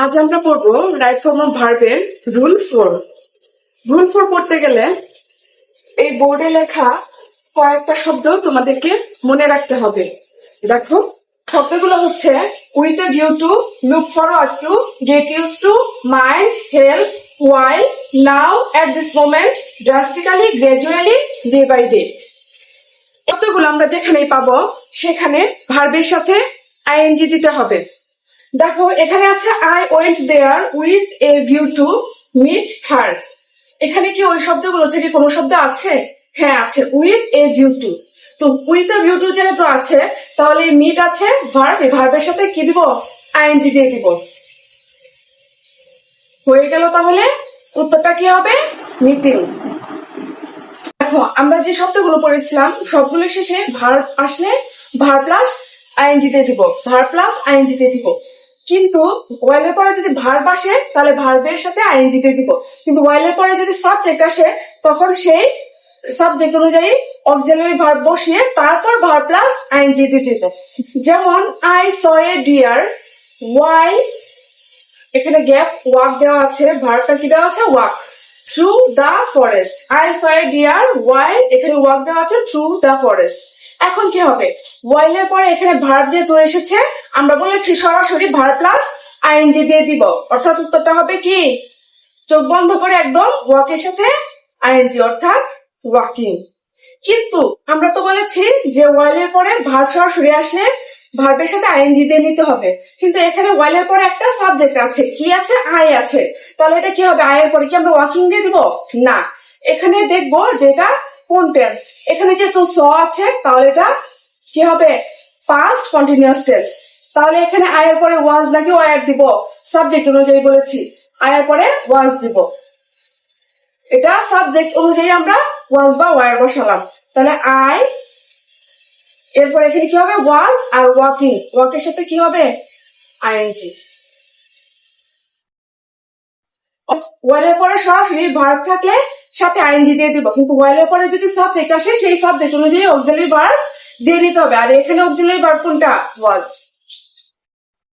আজ আমরা পড়বো রাইট ফর্ম অফ ভার্বের রুল 4। রুল 4 পড়তে গেলে এই বোর্ডে লেখা কয়েকটা শব্দ তোমাদেরকে মনে রাখতে হবে। দেখো, শব্দগুলো হচ্ছে with a view to, look forward to, get use to, mind, help, while, now, at this moment, drastically, gradually, day by day. শব্দগুলো আমরা যেখানেই পাবো সেখানে ভার্বের সাথে আইএনজি দিতে হবে। দেখো, এখানে আছে I went there with a view to meet her. এখানে কি ওই শব্দগুলো থেকে কোনো শব্দ আছে? হ্যাঁ আছে, উইথ এ ভিউ টু। তো উইথ এ ভিউ টু যেহেতু আছে, তাহলে মিট আছে ভার্ব, এই ভার্বের সাথে কি দিব? আইএনজি দিয়ে দিব। হয়ে গেল, তাহলে উত্তরটা কি হবে? মিটিং। দেখো, আমরা যে শব্দগুলো পড়েছিলাম সবগুলো শেষে ভার্ব আসলে ভার্ব প্লাস আইএনজি দিয়ে দিব, ভার্ব প্লাস আইএনজি দিয়ে দিব। কিন্তু ওয়াইলের পরে যদি ভার্ব আসে তাহলে ভার্বের সাথে আইএনজি দিয়ে দিব। কিন্তু ওয়াইলের পরে যদি সাবজেক্ট আসে তখন সেই সাবজেক্ট অনুযায়ী অক্সিলারি ভার্ব বসিয়ে তারপর ভার্ব প্লাস আইএনজি দিয়ে দিব। যেমন I saw a deer why, এখানে গ্যাপ ওয়াক দেওয়া আছে, ভার্বটা কি দেওয়া আছে? Walk. Through the forest, I saw a deer why, এখানে ওয়াক দেওয়া আছে থ্রু দা ফরেস্ট। এখন কি হবে? ওয়াইলের পরে এখানে ভার্ব যেহেতু এসেছে, আমরা বলেছি সরাসরি ভার্ব প্লাস আইএনজি দিয়ে দিব, অর্থাৎ উত্তরটা হবে কি? চোখ বন্ধ করে একদম ওয়াকের সাথে আইএনজি, অর্থাৎ ওয়াকিং। কিন্তু আমরা তো বলেছি যে ওয়াইলের পরে ভার্ব সরাসরি আসলে ভার্বের সাথে আইএনজি দিয়ে নিতে হবে। কিন্তু এখানে ওয়াইলের পরে একটা সাবজেক্ট আছে, কি আছে? আই আছে। তাহলে এটা কি হবে? আয়ের পরে কি আমরা ওয়াকিং দিয়ে দিব? না, এখানে দেখবো যে এটা কোন টেন্স। এখানে যেহেতু স আছে তাহলে এটা কি হবে? Past continuous tense. তাহলে এখানে আয়ের পরে ওয়াজ নাকি ওয়ার দিব? সাবজেক্ট অনুযায়ী বলেছি আয়ের পরে ওয়াজ দিব। এটা সাবজেক্ট অনুযায়ী আমরা ওয়াজ বা ওয়ার বসালাম। তাহলে আই, এরপর এখানে কি হবে? ওয়াজ আর ওয়াকিং, ওয়াকের সাথে কি হবে? আইএনজি। ওয়ালের পরে সরাসরি ভার্ব থাকলে সাথে আইএনজি দিয়ে দিব, কিন্তু ওয়ালের পরে যদি সাবজেক্ট আসে সেই সাবজেক্ট অনুযায়ী অক্সিলারি ভার্ব দিয়ে নিতে হবে। আর এখানে অক্সিলারি ভার্ব কোনটা? ওয়াজ।